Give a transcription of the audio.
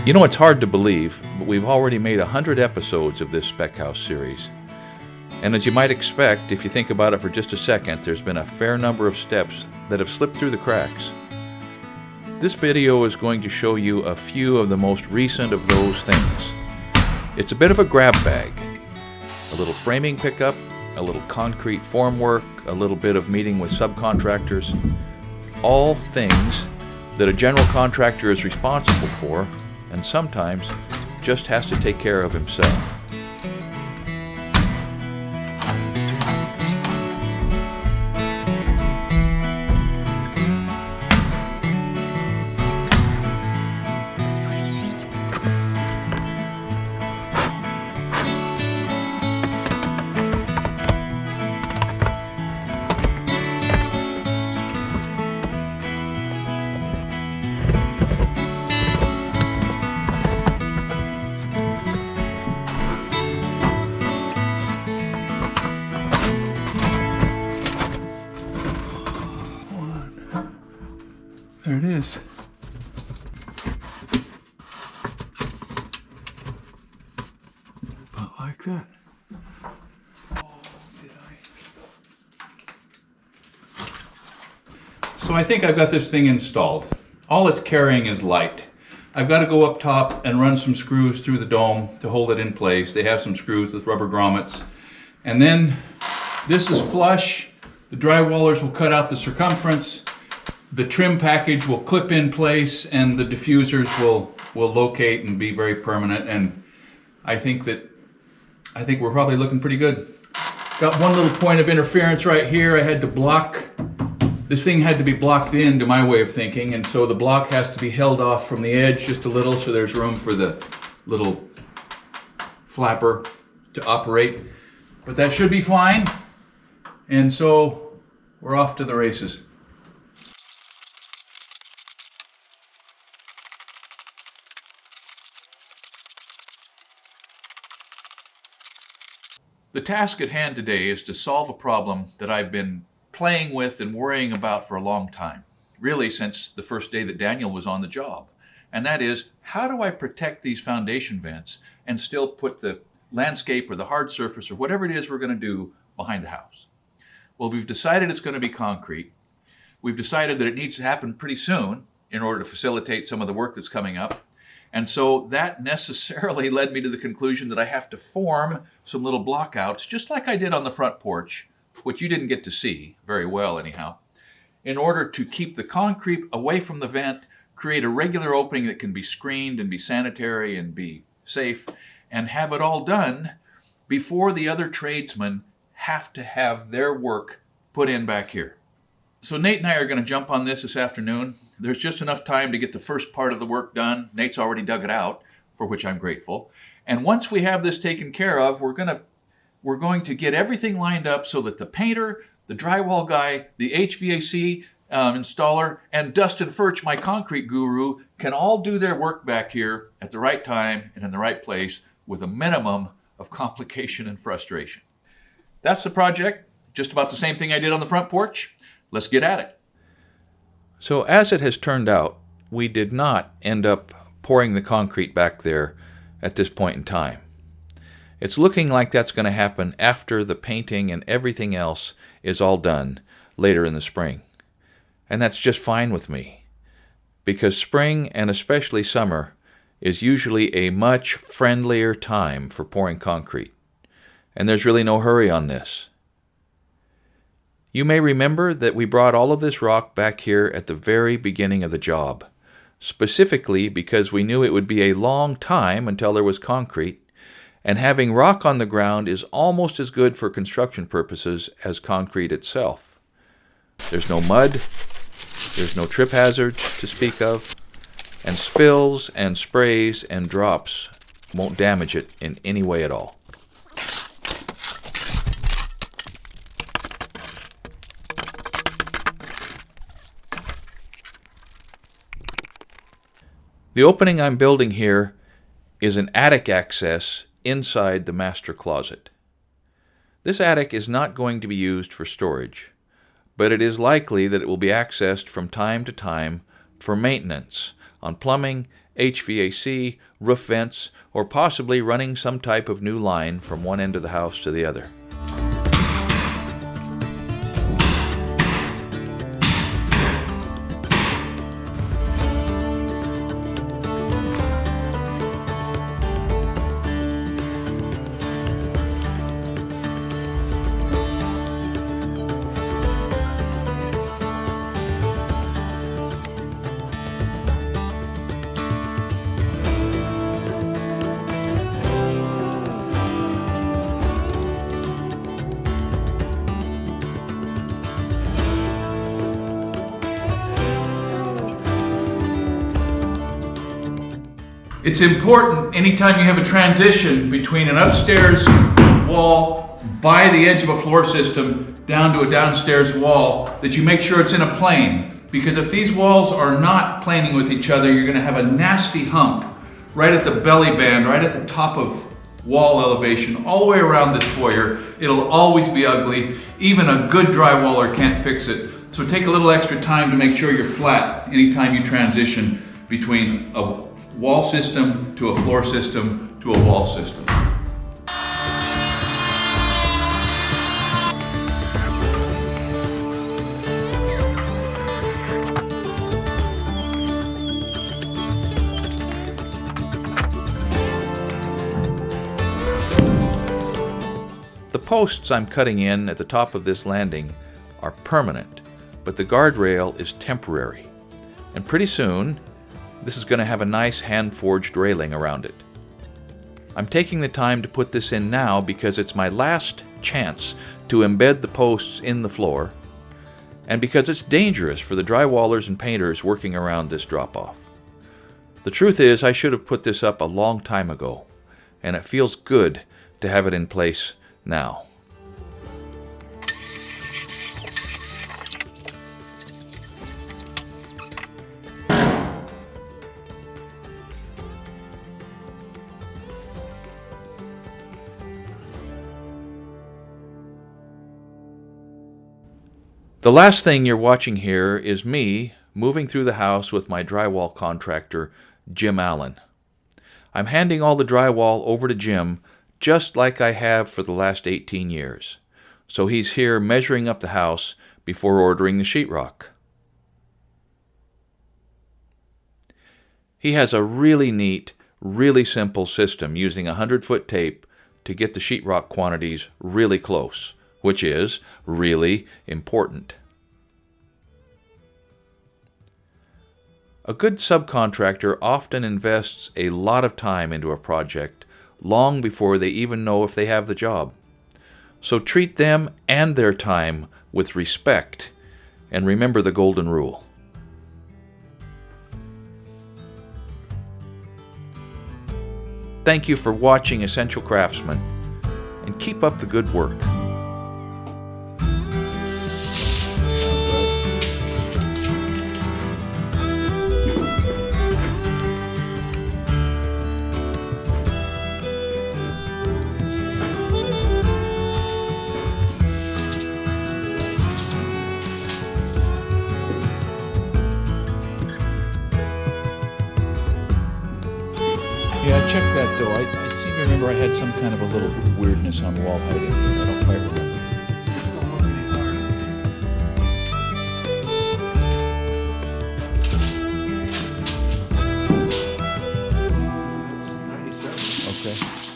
You know, it's hard to believe, but we've already made 100 episodes of this Spec House series. And as you might expect, if you think about it for just a second, there's been a fair number of steps that have slipped through the cracks. This video is going to show you a few of the most recent of those things. It's a bit of a grab bag. A little framing pickup, a little concrete formwork, a little bit of meeting with subcontractors. All things that a general contractor is responsible for and sometimes just has to take care of himself. There it is. About like that. So I think I've got this thing installed. All it's carrying is light. I've got to go up top and run some screws through the dome to hold it in place. They have some screws with rubber grommets. And then this is flush. The drywallers will cut out the circumference. The trim package will clip in place and the diffusers will locate and be very permanent. And I think we're probably looking pretty good. Got one little point of interference right here. I had to block, this thing had to be blocked in to my way of thinking. And so the block has to be held off from the edge just a little so there's room for the little flapper to operate. But that should be fine. And so we're off to the races. The task at hand today is to solve a problem that I've been playing with and worrying about for a long time, really since the first day that Daniel was on the job. And that is, how do I protect these foundation vents and still put the landscape or the hard surface or whatever it is we're going to do behind the house? Well, we've decided it's going to be concrete. We've decided that it needs to happen pretty soon in order to facilitate some of the work that's coming up. And so that necessarily led me to the conclusion that I have to form some little blockouts, just like I did on the front porch, which you didn't get to see very well anyhow, in order to keep the concrete away from the vent, create a regular opening that can be screened and be sanitary and be safe, and have it all done before the other tradesmen have to have their work put in back here. So Nate and I are going to jump on this afternoon. There's just enough time to get the first part of the work done. Nate's already dug it out, for which I'm grateful. And once we have this taken care of, we're going to get everything lined up so that the painter, the drywall guy, the HVAC installer, and Dustin Furch, my concrete guru, can all do their work back here at the right time and in the right place with a minimum of complication and frustration. That's the project. Just about the same thing I did on the front porch. Let's get at it. So as it has turned out, we did not end up pouring the concrete back there at this point in time. It's looking like that's going to happen after the painting and everything else is all done later in the spring. And that's just fine with me, because spring and especially summer is usually a much friendlier time for pouring concrete. And there's really no hurry on this. You may remember that we brought all of this rock back here at the very beginning of the job, specifically because we knew it would be a long time until there was concrete, and having rock on the ground is almost as good for construction purposes as concrete itself. There's no mud, there's no trip hazards to speak of, and spills and sprays and drops won't damage it in any way at all. The opening I'm building here is an attic access inside the master closet. This attic is not going to be used for storage, but it is likely that it will be accessed from time to time for maintenance on plumbing, HVAC, roof vents, or possibly running some type of new line from one end of the house to the other. It's important anytime you have a transition between an upstairs wall by the edge of a floor system down to a downstairs wall that you make sure it's in a plane. Because if these walls are not planing with each other, you're going to have a nasty hump right at the belly band, right at the top of wall elevation, all the way around this foyer. It'll always be ugly. Even a good drywaller can't fix it. So take a little extra time to make sure you're flat anytime you transition between a wall system to a floor system to a wall system. The posts I'm cutting in at the top of this landing are permanent, but the guardrail is temporary. And pretty soon, this is going to have a nice hand-forged railing around it. I'm taking the time to put this in now because it's my last chance to embed the posts in the floor, and because it's dangerous for the drywallers and painters working around this drop-off. The truth is, I should have put this up a long time ago, and it feels good to have it in place now. The last thing you're watching here is me moving through the house with my drywall contractor, Jim Allen. I'm handing all the drywall over to Jim just like I have for the last 18 years. So he's here measuring up the house before ordering the sheetrock. He has a really neat, really simple system using 100-foot tape to get the sheetrock quantities really close, which is really important. A good subcontractor often invests a lot of time into a project long before they even know if they have the job. So treat them and their time with respect, and remember the golden rule. Thank you for watching Essential Craftsman, and keep up the good work. Yeah, I checked that though. I seem to remember I had some kind of a little weirdness on wall height in here. I don't quite remember. Okay.